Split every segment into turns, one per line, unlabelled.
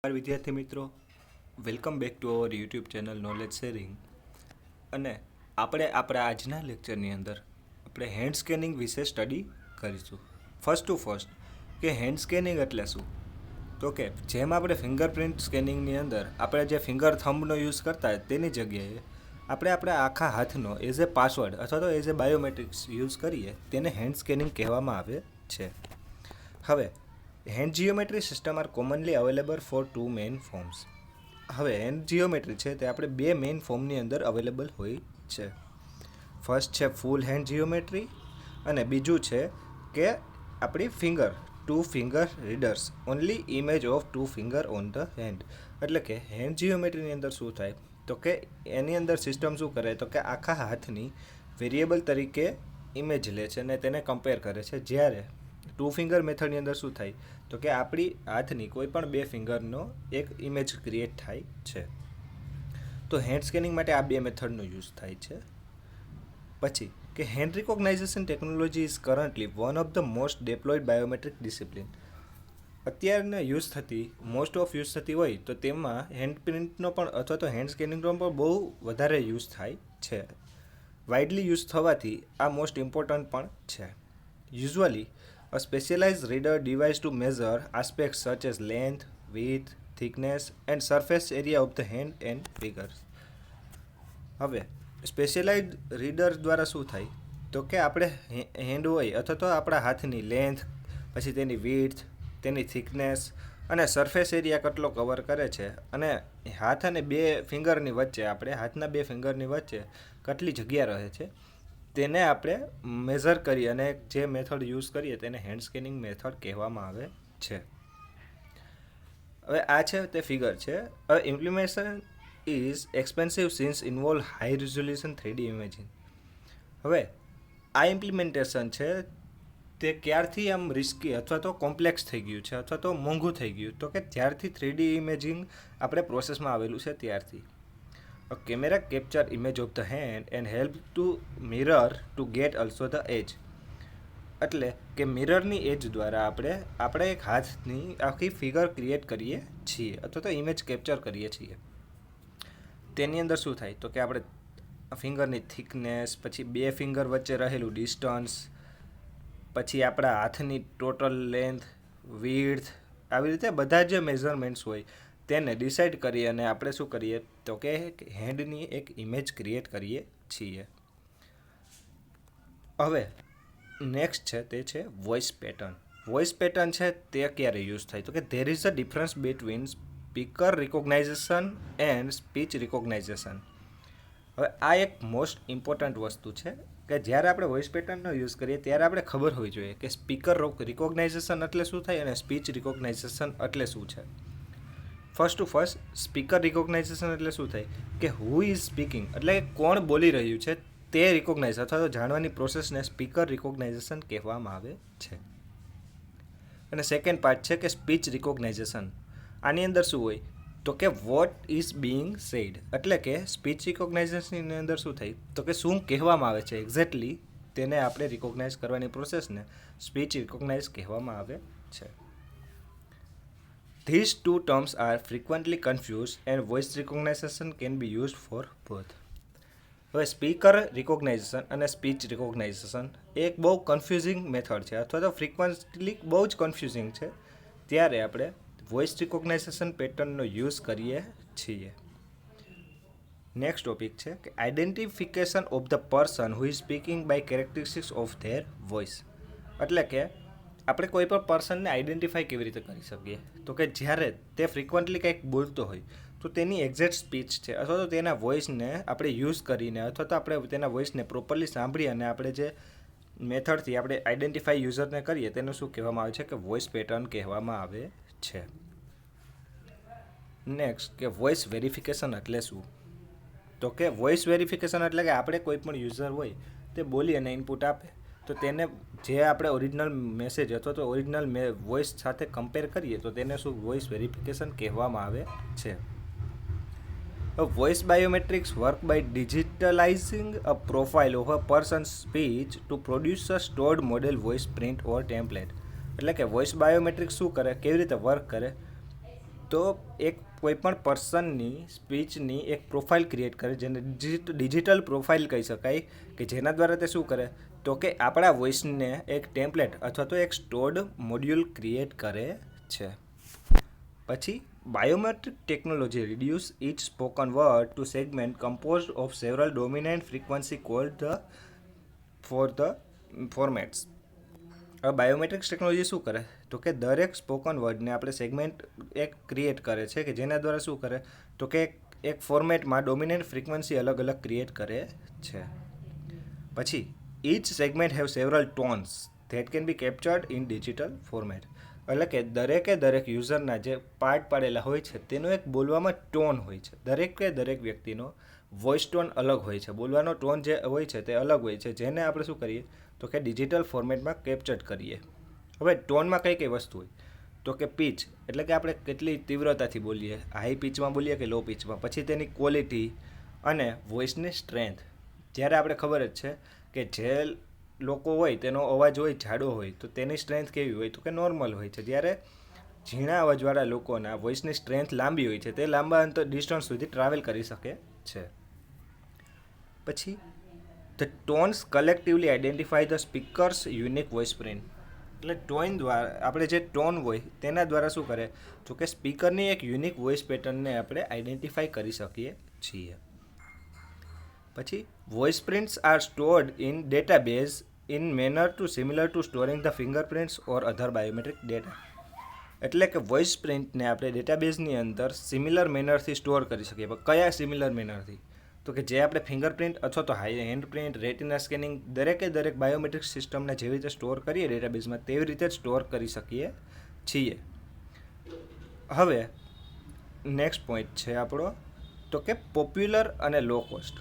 નમસ્કાર વિદ્યાર્થી મિત્રો, welcome back to our YouTube channel knowledge sharing. અને આપણા આજના લેક્ચરની અંદર આપણે હેન્ડ સ્કેનિંગ વિશે સ્ટડી કરીશું. ફર્સ્ટ ટુ ફર્સ્ટ કે હેન્ડ સ્કેનિંગ એટલે શું? તો કે જેમ આપણે ફિંગરપ્રિન્ટ સ્કેનિંગની અંદર આપણે જે ફિંગર થંબનો યુઝ કરતા તેની જગ્યાએ આપણે આપણા આખા હાથનો એઝ એ પાસવર્ડ અથવા તો એઝ એ બાયોમેટ્રિક્સ યુઝ કરીએ તેને હેન્ડ સ્કેનિંગ કહેવામાં આવે છે. હવે hand geometry system are commonly available for two main forms. હવે હેન્ડ જીઓમેટ્રી છે તે આપણે બે મેઇન ફોર્મની અંદર અવેલેબલ હોય છે. ફર્સ્ટ છે ફૂલ હેન્ડ જીઓમેટ્રી અને બીજું છે કે આપણી two finger readers only image of two finger on the hand. એટલે કે હેન્ડ જીઓમેટ્રીની અંદર શું થાય તો કે એની અંદર સિસ્ટમ શું કરે તો કે આખા હાથની વેરિયેબલ તરીકે ઇમેજ લે છે અને તેને કમ્પેર કરે છે. જ્યારે ટુ ફિંગર મેથડની અંદર શું થાય તો કે આપણી હાથની કોઈ પણ બે ફિંગરનો એક ઇમેજ ક્રિએટ થાય છે. તો હેન્ડ સ્કેનિંગ માટે આ બે મેથડનો યુઝ થાય છે. પછી કે hand recognization technology is currently one of the most deployed biometric discipline. અત્યારના મોસ્ટ ઓફ યુઝ થતી હોય તો તેમાં હેન્ડ પ્રિન્ટનો પણ અથવા તો હેન્ડ સ્કેનિંગનો પણ બહુ વધારે યુઝ થાય છે. વાઇડલી યુઝ થવાથી આ મોસ્ટ ઇમ્પોર્ટન્ટ પણ છે. Usually a specialized reader device to measure aspects such as length, width, thickness and surface area of the hand and fingers. હવે સ્પેશિયલાઇઝ રીડર દ્વારા શું થાય તો કે આપણે હેન્ડ હોય અથવા તો આપણા હાથની લેન્થ, પછી તેની વિડ્થ, તેની થિકનેસ અને સરફેસ એરિયા કેટલો કવર કરે છે અને હાથ અને બે ફિંગરની વચ્ચે હાથના બે ફિંગરની વચ્ચે કેટલી જગ્યા રહે છે તેને આપણે મેઝર કરી અને જે મેથડ યુઝ કરીએ તેને હેન્ડ સ્કેનિંગ મેથડ કહેવામાં આવે છે. હવે આ છે તે ફિગર છે. હવે implementation is expensive since involve high resolution 3D imaging. હવે આ ઇમ્પ્લિમેન્ટેશન છે તે ક્યારથી આમ રિસ્કી અથવા તો કોમ્પ્લેક્સ થઈ ગયું છે અથવા તો મોંઘું થઈ ગયું તો કે જ્યારથી 3D ઇમેજિંગ આપણે પ્રોસેસમાં આવેલું છે ત્યારથી. A camera capture image of the hand and help to mirror to get also the edge. એટલે કે મિરરની એજ દ્વારા આપણે એક હાથની આખી ફિગર ક્રિએટ કરીએ છીએ અથવા તો ઇમેજ કેપ્ચર કરીએ છીએ. તેની અંદર શું થાય તો કે આપણે ફિંગરની થિકનેસ, પછી બે ફિંગર વચ્ચે રહેલું ડિસ્ટન્સ, પછી આપણા હાથની ટોટલ લેન્થ, વિડ્થ, આવી રીતે બધા જે મેઝરમેન્ટ્સ હોય તેને ડિસાઇડ કરી અને આપણે શું કરીએ તો કે હેન્ડની એક ઇમેજ ક્રિએટ કરીએ છીએ. હવે નેક્સ્ટ છે તે છે વોઇસ પેટર્ન. વોઇસ પેટર્ન છે તે ક્યારે યુઝ થાય તો કે there is a difference between speaker recognization and speech recognization. હવે આ એક મોસ્ટ ઇમ્પોર્ટન્ટ વસ્તુ છે કે જ્યારે આપણે વોઇસ પેટર્નનો યુઝ કરીએ ત્યારે આપણે ખબર હોવી જોઈએ કે સ્પીકર રિકોગ્નાઇઝેશન એટલે શું થાય અને સ્પીચ રિકોગ્નાઇઝેશન એટલે શું છે. First two first speaker recognition એટલે શું થાય કે હુ ઇઝ સ્પીકિંગ એટલે કોણ બોલી રહ્યું છે તે રિકોગ્નાઇઝ અથવા તો જાણવાની પ્રોસેસને સ્પીકર રિકોગ્નાઇઝેશન કહેવામાં આવે છે. અને સેકન્ડ પાર્ટ છે કે સ્પીચ રિકોગ્નાઇઝેશન. આની અંદર શું હોય તો કે વોટ ઇઝ બીઇંગ સેડ એટલે કે સ્પીચ રિકોગ્નાઇઝેશનની અંદર શું થાય તો કે શું કહેવામાં આવે છે એક્ઝેક્ટલી તેને આપણે રિકોગ્નાઇઝ કરવાની પ્રોસેસને સ્પીચ રિકોગ્નાઇઝ કહેવામાં આવે છે. These two terms are frequently confused and voice recognition can be used for both. હવે સ્પીકર રિકોગ્નાઇઝેશન અને સ્પીચ રિકોગ્નાઇઝેશન એક બહુ કન્ફ્યુઝિંગ મેથડ છે અથવા તો ફ્રિકવન્ટલી બહુ જ કન્ફ્યુઝિંગ છે. ત્યારે આપણે વોઇસ રિકોગ્નાઇઝેશન પેટર્નનો યુઝ કરીએ છીએ. નેક્સ્ટ ટોપિક છે કે identification of the person who is speaking by characteristics of their voice. એટલે કે આપણે કોઈ પણ પર્સનને આઈડેન્ટિફાઈ કેવી રીતે કરી શકીએ તો કે જ્યારે તે ફ્રિકવન્ટલી કંઈક બોલતો હોય તો તેની એક્ઝેક્ટ સ્પીચ છે અથવા તો તેના વોઇસને આપણે યુઝ કરીને અથવા તો આપણે તેના વોઇસને પ્રોપરલી સાંભળી અને આપણે જે મેથડથી આપણે આઈડેન્ટિફાઈ યુઝરને કરીએ તેને શું કહેવામાં આવે છે કે વોઇસ પેટર્ન કહેવામાં આવે છે. નેક્સ્ટ કે વોઇસ વેરિફિકેશન એટલે શું તો કે વોઇસ વેરિફિકેશન એટલે કે આપણે કોઈ પણ યુઝર હોય તે બોલી અને ઇનપુટ આપે તો તેને જે આપણે ઓરિજિનલ મેસેજ અથવા તો ઓરિજિનલ વોઇસ સાથે કમ્પેર કરીએ તો તેને શું વોઇસ વેરિફિકેશન કહેવામાં આવે છે. Voice biometrics work by digitalizing a profile of a person's speech to produce a stored model voice print or template. એટલે કે વોઇસ બાયોમેટ્રિક્સ શું કરે, કેવી રીતે વર્ક કરે તો એક કોઈપણ પર્સનની સ્પીચની એક પ્રોફાઇલ ક્રિએટ કરે, જેને ડિજિટલ પ્રોફાઇલ કહી શકાય, કે જેના દ્વારા તે શું કરે તો કે આપણા વોઇસને એક ટેમ્પલેટ અથવા તો એક સ્ટોર્ડ મોડ્યુલ ક્રિએટ કરે છે. પછી biometric technology reduce each spoken word to segment composed of several dominant frequency cold formats. હવે બાયોમેટ્રિક્સ ટેકનોલોજી શું કરે તો કે દરેક સ્પોકન વર્ડને આપણે સેગમેન્ટ એક ક્રિએટ કરે છે, કે જેના દ્વારા શું કરે તો કે એક ફોર્મેટમાં ડોમિનેન્ટ ફ્રીક્વન્સી અલગ અલગ ક્રિએટ કરે છે. પછી each segment have several tones that can be captured in digital format. એટલે કે દરેક યુઝરના જે પાર્ટ પાડેલા હોય છે તેનો એક બોલવામાં ટોન હોય છે. દરેક વ્યક્તિનો વોઇસ ટોન અલગ હોય છે, બોલવાનો ટોન જે હોય છે તે અલગ હોય છે, જેને આપણે શું કરીએ તો કે ડિજિટલ ફોર્મેટમાં કેપ્ચર કરીએ. હવે ટોનમાં કઈ વસ્તુ હોય તો કે પીચ, એટલે કે આપણે કેટલી તીવ્રતાથી બોલીએ, હાઈ પીચમાં બોલીએ કે લો પીચમાં. પછી તેની ક્વોલિટી અને વોઇસની સ્ટ્રેન્થ. જ્યારે આપણે ખબર જ છે કે જે લોકો હોય તેનો અવાજ હોય જાડો હોય તો તેની સ્ટ્રેન્થ કેવી હોય તો કે નોર્મલ હોય છે. જ્યારે ઝીણા અવાજવાળા લોકોના વોઇસની સ્ટ્રેન્થ લાંબી હોય છે, તે લાંબા ડિસ્ટન્સ સુધી ટ્રાવેલ કરી શકે છે. પછી the tones collectively identify the speakers unique voice print. એટલે ટોન દ્વારા આપણે જે ટોન હોય તેના દ્વારા શું કરે તો કે સ્પીકરની એક યુનિક વોઇસ પેટર્નને આપણે આઈડેન્ટિફાઈ કરી શકીએ છીએ. પછી voice prints are stored in database in manner to similar to storing the fingerprints or other biometric data. એટલે કે વોઇસ પ્રિન્ટને આપણે ડેટાબેઝની અંદર સિમિલર મેનરથી સ્ટોર કરી શકીએ. પણ કયા સિમિલર મેનરથી તો કે જે આપણે ફિંગરપ્રિન્ટ અથવા તો હેન્ડ પ્રિન્ટ, રેટિના સ્કેનિંગ દરેક બાયોમેટ્રિક સિસ્ટમને જેવી રીતે સ્ટોર કરીએ ડેટાબેઝમાં તેવી રીતે જ સ્ટોર કરી શકીએ છીએ. હવે નેક્સ્ટ પોઈન્ટ છે આપણો તો કે પોપ્યુલર અને લો કોસ્ટ.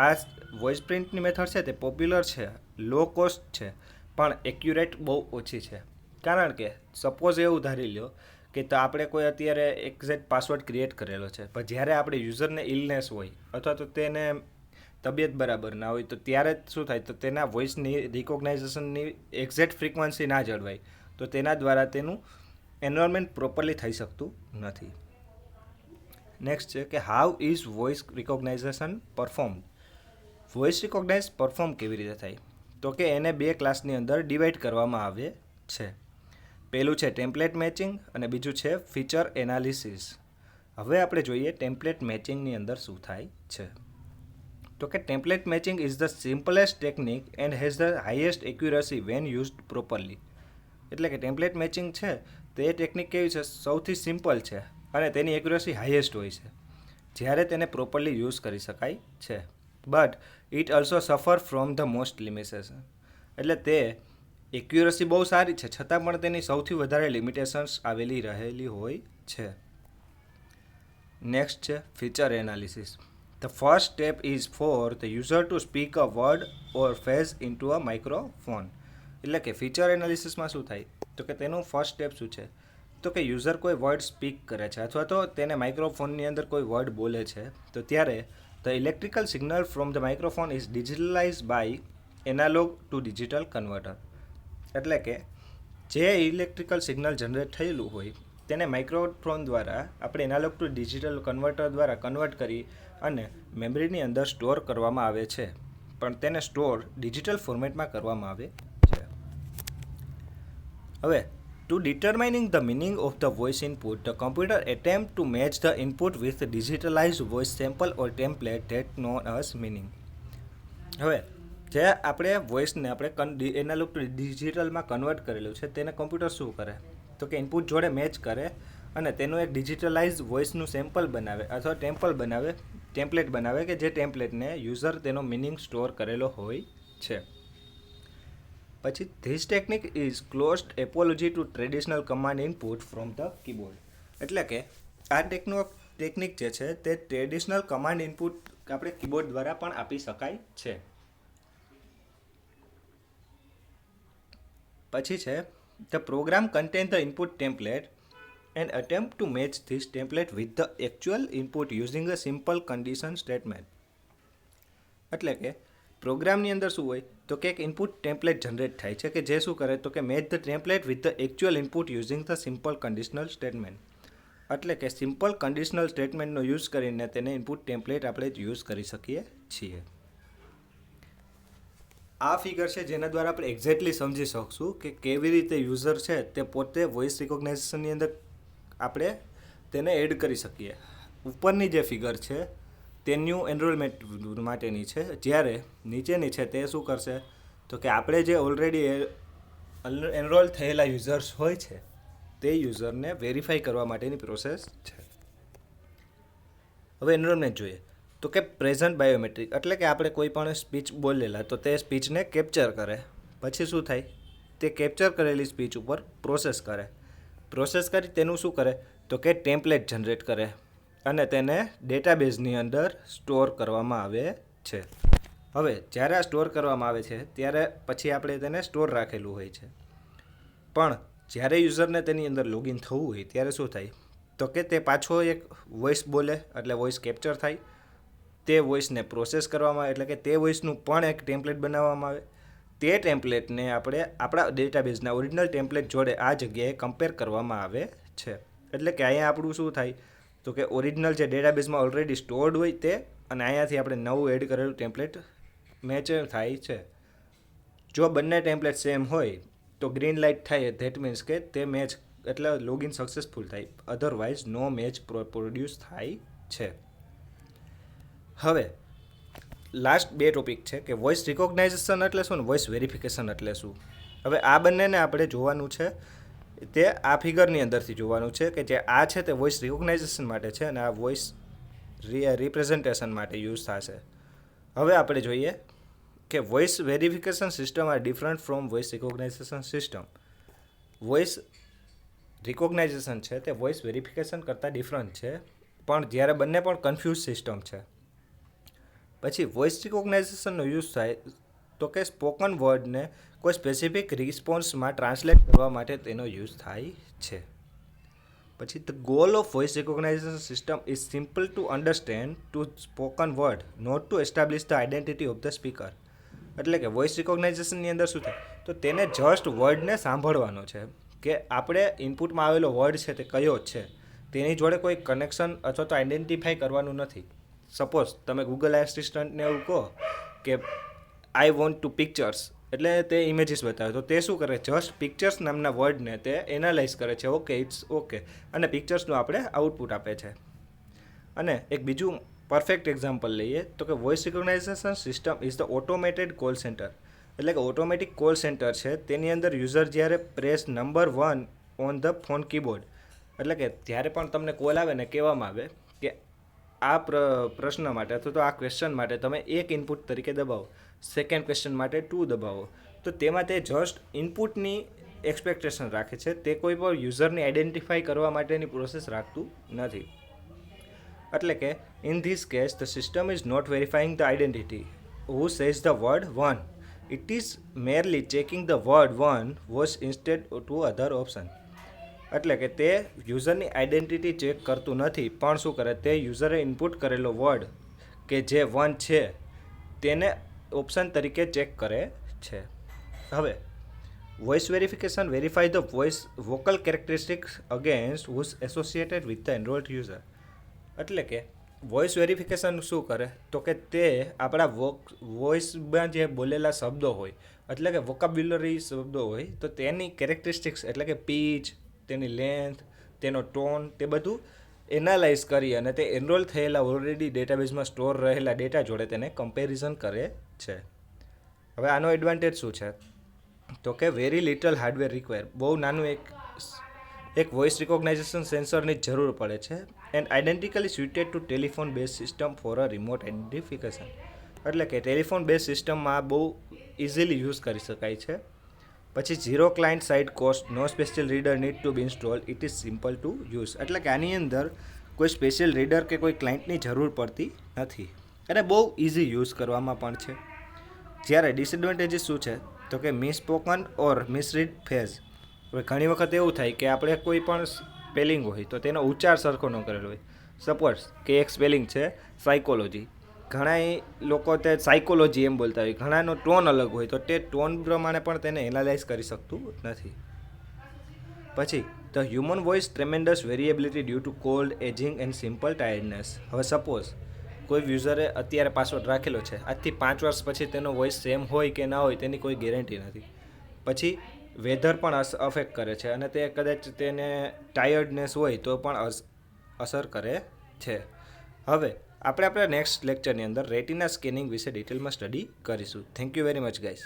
આ વોઇસ પ્રિન્ટની મેથડ છે તે પોપ્યુલર છે, લો કોસ્ટ છે, પણ એક્યુરેટ બહુ ઓછી છે. કારણ કે સપોઝ એવું ધારી લો કે તો આપણે કોઈ અત્યારે એક્ઝેક્ટ પાસવર્ડ ક્રિએટ કરેલો છે, પણ જ્યારે આપણે યુઝરને ઇલનેસ હોય અથવા તો તેને તબિયત બરાબર ના હોય તો ત્યારે શું થાય તો તેના વોઇસની રિકોગ્નાઇઝેશનની એક્ઝેક્ટ ફ્રીક્વન્સી ના જળવાય, તો તેના દ્વારા તેનું એન્વાયરમેન્ટ પ્રોપરલી થઈ શકતું નથી. નેક્સ્ટ છે કે how is voice recognization perform. Voice recognize perform કેવી રીતે થાય તો કે એને બે ક્લાસની અંદર ડિવાઈડ કરવામાં આવે છે. પહેલું છે ટેમ્પલેટ મેચિંગ અને બીજું છે ફીચર એનાલિસિસ. હવે આપણે જોઈએ ટેમ્પલેટ મેચિંગની અંદર શું થાય છે. તો કે template matching is the simplest technique and has the highest accuracy when used properly. એટલે કે ટેમ્પલેટ મેચિંગ છે તે ટેકનિક કેવી છે, સૌથી સિમ્પલ છે અને તેની એક્યુરસી હાઈએસ્ટ હોય છે જ્યારે તેને પ્રોપરલી યુઝ કરી શકાય છે. બટ ઇટ ઓલ્સો સફર ફ્રોમ ધ મોસ્ટ લિમિટેશન. એટલે તે એક્યુરસી બહુ સારી છે છતાં પણ તેની સૌથી વધારે લિમિટેશન્સ આવેલી રહેલી હોય છે. નેક્સ્ટ છે feature analysis. The first step is for the user to speak a word or phase into a microphone. એટલે કે ફીચર એનાલિસિસમાં શું થાય તો કે તેનું ફર્સ્ટ સ્ટેપ શું છે તો કે યુઝર કોઈ વર્ડ સ્પીક કરે છે અથવા તો તેને માઇક્રોફોનની અંદર કોઈ વર્ડ બોલે છે, તો ત્યારે the electrical signal from the microphone is digitalize by analog to digital converter. એટલે કે જે ઇલેક્ટ્રિકલ સિગ્નલ જનરેટ થયેલું હોય તેને માઇક્રોફોન દ્વારા આપણે એનાલોગ ટુ ડિજિટલ કન્વર્ટર દ્વારા કન્વર્ટ કરી અને મેમરીની અંદર સ્ટોર કરવામાં આવે છે, પણ તેને સ્ટોર ડિજિટલ ફોર્મેટમાં કરવામાં આવે છે. હવે to determining the meaning of the voice input the computer attempt to match the input with digitalize voice sample or template that known as meaning. હવે જે આપણે વોઇસને આપણે એનાલોગ ટુ ડિજિટલમાં કન્વર્ટ કરેલું છે તેને કમ્પ્યુટર શું કરે તો કે ઇનપુટ જોડે મેચ કરે અને તેનું એક ડિજિટલાઇઝ વોઇસનું સેમ્પલ બનાવે અથવા ટેમ્પલેટ બનાવે કે જે ટેમ્પલેટને યુઝર તેનો મિનિંગ સ્ટોર કરેલો હોય છે. પછી this technique is closed apology to traditional command input from the keyboard. એટલે કે આ ટેકનિક જે છે તે ટ્રેડિશનલ કમાન્ડ ઇનપુટ આપણે કીબોર્ડ દ્વારા પણ આપી શકાય છે. પછી છે the program contain the input template and attempt to match this template with the actual input using a simple condition statement. એટલે કે પ્રોગ્રામની અંદર શું હોય તો કે એક ઇનપુટ ટેમ્પલેટ જનરેટ થાય છે કે જે શું કરે તો કે match the template with the actual input using the simple conditional statement. એટલે કે સિમ્પલ કન્ડિશનલ સ્ટેટમેન્ટનો યુઝ કરીને તેને ઇનપુટ ટેમ્પલેટ આપણે યુઝ કરી શકીએ છીએ. આ ફિગર છે જેના દ્વારા આપણે એક્ઝેક્ટલી સમજી શકશું કે કેવી રીતે યુઝર છે તે પોતે વોઇસ રિકોગ્નાઇઝેશનની અંદર આપણે તેને એડ કરી શકીએ. ઉપરની જે ફિગર છે તે ન્યૂ એનરોલમેન્ટ માટેની છે, જ્યારે નીચેની છે તે શું કરશે તો કે આપણે જે ઓલરેડી એનરોલ થયેલા યુઝર્સ હોય છે તે યુઝરને વેરીફાઈ કરવા માટેની પ્રોસેસ છે. હવે એનરોલમેન્ટ જોઈએ તો કે પ્રેઝન્ટ બાયોમેટ્રિક એટલે કે આપણે કોઈ પણ સ્પીચ બોલેલા તો તે સ્પીચને કેપ્ચર કરે. પછી શું થાય, તે કેપ્ચર કરેલી સ્પીચ ઉપર પ્રોસેસ કરી તેનું શું કરે તો કે ટેમ્પલેટ જનરેટ કરે અને તેને ડેટાબેઝની અંદર સ્ટોર કરવામાં આવે છે. હવે જ્યારે આ સ્ટોર કરવામાં આવે છે ત્યારે પછી આપણે તેને સ્ટોર રાખેલું હોય છે, પણ જ્યારે યુઝરને તેની અંદર લોગિન થવું હોય ત્યારે શું થાય તો કે તે પાછો એક વોઇસ બોલે એટલે વોઇસ કેપ્ચર થાય, તે વોઇસને પ્રોસેસ કરવામાં આવે એટલે કે તે વોઇસનું પણ એક ટેમ્પલેટ બનાવવામાં આવે. તે ટેમ્પલેટને આપણે આપણા ડેટાબેઝના ઓરિજિનલ ટેમ્પલેટ જોડે આ જગ્યાએ કમ્પેર કરવામાં આવે છે. એટલે કે અહીંયા આપણું શું થાય તો કે ઓરિજિનલ જે ડેટાબેઝમાં ઓલરેડી સ્ટોર્ડ હોય તે અને અહીંયાથી આપણે નવું એડ કરેલું ટેમ્પલેટ મેચ થાય છે. જો બંને ટેમ્પલેટ સેમ હોય તો ગ્રીન લાઇટ થાય, ધેટ મીન્સ કે તે મેચ એટલે લોગિન સક્સેસફુલ થાય, અધરવાઇઝ નો મેચ પ્રોડ્યુસ થાય છે. હવે લાસ્ટ બે ટોપિક છે કે વોઇસ રિકોગ્નાઇઝેશન એટલે શું ને વોઇસ વેરિફિકેશન એટલે શું. હવે આ બંનેને આપણે જોવાનું છે, તે આ ફિગરની અંદરથી જોવાનું છે કે જે આ છે તે વોઇસ રિકોગ્નાઇઝેશન માટે છે અને આ વોઇસ રિપ્રેઝન્ટેશન માટે યુઝ થશે. હવે આપણે જોઈએ કે voice verification system are different from voice recognization system. Voice recognization છે તે વોઇસ વેરિફિકેશન કરતાં ડિફરન્ટ છે, પણ જ્યારે બંને પણ કન્ફ્યુઝ સિસ્ટમ છે. પછી વોઇસ રિકોગ્નાઇઝેશનનો યુઝ થાય તો કે સ્પોકન વર્ડને કોઈ સ્પેસિફિક રિસ્પોન્સમાં ટ્રાન્સલેટ કરવા માટે તેનો યુઝ થાય છે. પછી the goal of voice recognization system is simple to understand to spoken word, not to establish the identity of the speaker. એટલે કે વોઇસ રિકોગ્નાઇઝેશનની અંદર શું થાય તો તેને જસ્ટ વર્ડને સાંભળવાનો છે કે આપણે ઇનપુટમાં આવેલો વર્ડ છે તે કયો છે, તેની જોડે કોઈ કનેક્શન અથવા તો આઈડેન્ટિફાઈ કરવાનું નથી. સપોઝ તમે ગૂગલ આસિસ્ટન્ટને એવું કહો કે આઈ વોન્ટ ટુ પિક્ચર્સ એટલે તે ઇમેજીસ બતાવે તો તે શું કરે, જસ્ટ પિક્ચર્સ નામના વર્ડને તે એનાલાઇઝ કરે છે, ઓકે ઇટ્સ ઓકે, અને પિક્ચર્સનું આપણે આઉટપુટ આપે છે. અને એક બીજું પરફેક્ટ એક્ઝામ્પલ લઈએ તો કે voice recognization system is the automated call centre. એટલે કે ઓટોમેટિક કોલ સેન્ટર છે, તેની અંદર યુઝર જ્યારે press number 1 on the phone keyboard એટલે કે જ્યારે પણ તમને કોલ આવે ને કહેવામાં આવે કે આ પ્રશ્ન માટે અથવા તો આ ક્વેશ્ચન માટે તમે એક ઇનપુટ તરીકે દબાવો, સેકન્ડ ક્વેશ્ચન માટે 2 દબાવો, તો તેમાં તે જસ્ટ ઇનપુટની એક્સપેક્ટેશન રાખે છે, તે કોઈ પણ યુઝરને આઈડેન્ટિફાઈ કરવા માટેની પ્રોસેસ રાખતું નથી. એટલે કે in this case the system is not verifying the identity who says the word 1. It is merely checking the word 1 was instead to other option. એટલે કે તે યુઝરની આઈડેન્ટિટી ચેક કરતું નથી, પણ શું કરે તે યુઝરે ઇનપુટ કરેલો વર્ડ કે જે 1 છે તેને ઓપ્શન તરીકે ચેક કરે છે. હવે voice verification verify the voice vocal characteristics against whose associated with the enrolled user. એટલે કે વોઇસ વેરિફિકેશન શું કરે તો કે તે આપણા વોઇસમાં જે બોલેલા શબ્દો હોય એટલે કે વોકાબ્યુલરી શબ્દો હોય તો તેની કેરેક્ટરિસ્ટિક્સ એટલે કે પીચ, તેની લેન્થ, તેનો ટોન, તે બધું એનાલાઇઝ કરી અને તે એનરોલ થયેલા ઓલરેડી ડેટાબેઝમાં સ્ટોર રહેલા ડેટા જોડે તેને કમ્પેરિઝન કરે છે. હવે આનો એડવાન્ટેજ શું છે તો કે વેરી લિટલ હાર્ડવેર રિક્વાયર. બહુ નાનું એક વોઇસ રિકોગ્નાઇઝેશન સેન્સરની જરૂર પડે છે and identically suited to telephone base system for a remote identification. એટલે કે ટેલિફોન બેઝ સિસ્ટમમાં બહુ ઇઝીલી યુઝ કરી શકાય છે. પછી zero client side cost, no special reader need to be install, it is simple to use. એટલે કે આની અંદર કોઈ સ્પેશિયલ રીડર કે કોઈ ક્લાયન્ટની જરૂર પડતી નથી અને બહુ ઇઝી યુઝ કરવામાં પણ છે. જ્યારે ડિસએડવાન્ટેજીસ શું છે તો કે મિસસ્પોકન ઓર મિસરીડ ફેઝ. હવે ઘણી વખત એવું થાય કે આપણે કોઈ પણ સ્પેલિંગ હોય તો તેનો ઉચ્ચાર સરખો ન કરેલો હોય. સપોઝ કે એક સ્પેલિંગ છે સાયકોલોજી, ઘણા લોકો તે સાયકોલોજી એમ બોલતા હોય, ઘણાનો ટોન અલગ હોય તો તે ટોન પ્રમાણે પણ તેને એનાલાઇઝ કરી શકતું નથી. પછી the human voice tremendous variability due to cold ageing and simple tiredness. હવે સપોઝ કોઈ યુઝરે અત્યારે પાસવર્ડ રાખેલો છે, આજથી 5 વર્ષ પછી તેનો વોઇસ સેમ હોય કે ના હોય તેની કોઈ ગેરંટી નથી. પછી વેધર પણ અફેક્ટ કરે છે અને તે કદાચ તેને ટાયર્ડનેસ હોય તો પણ અસર કરે છે. હવે આપણે આપણા નેક્સ્ટ લેક્ચરની અંદર રેટિના સ્કેનિંગ વિશે ડિટેલમાં સ્ટડી કરીશું. Thank you very much guys.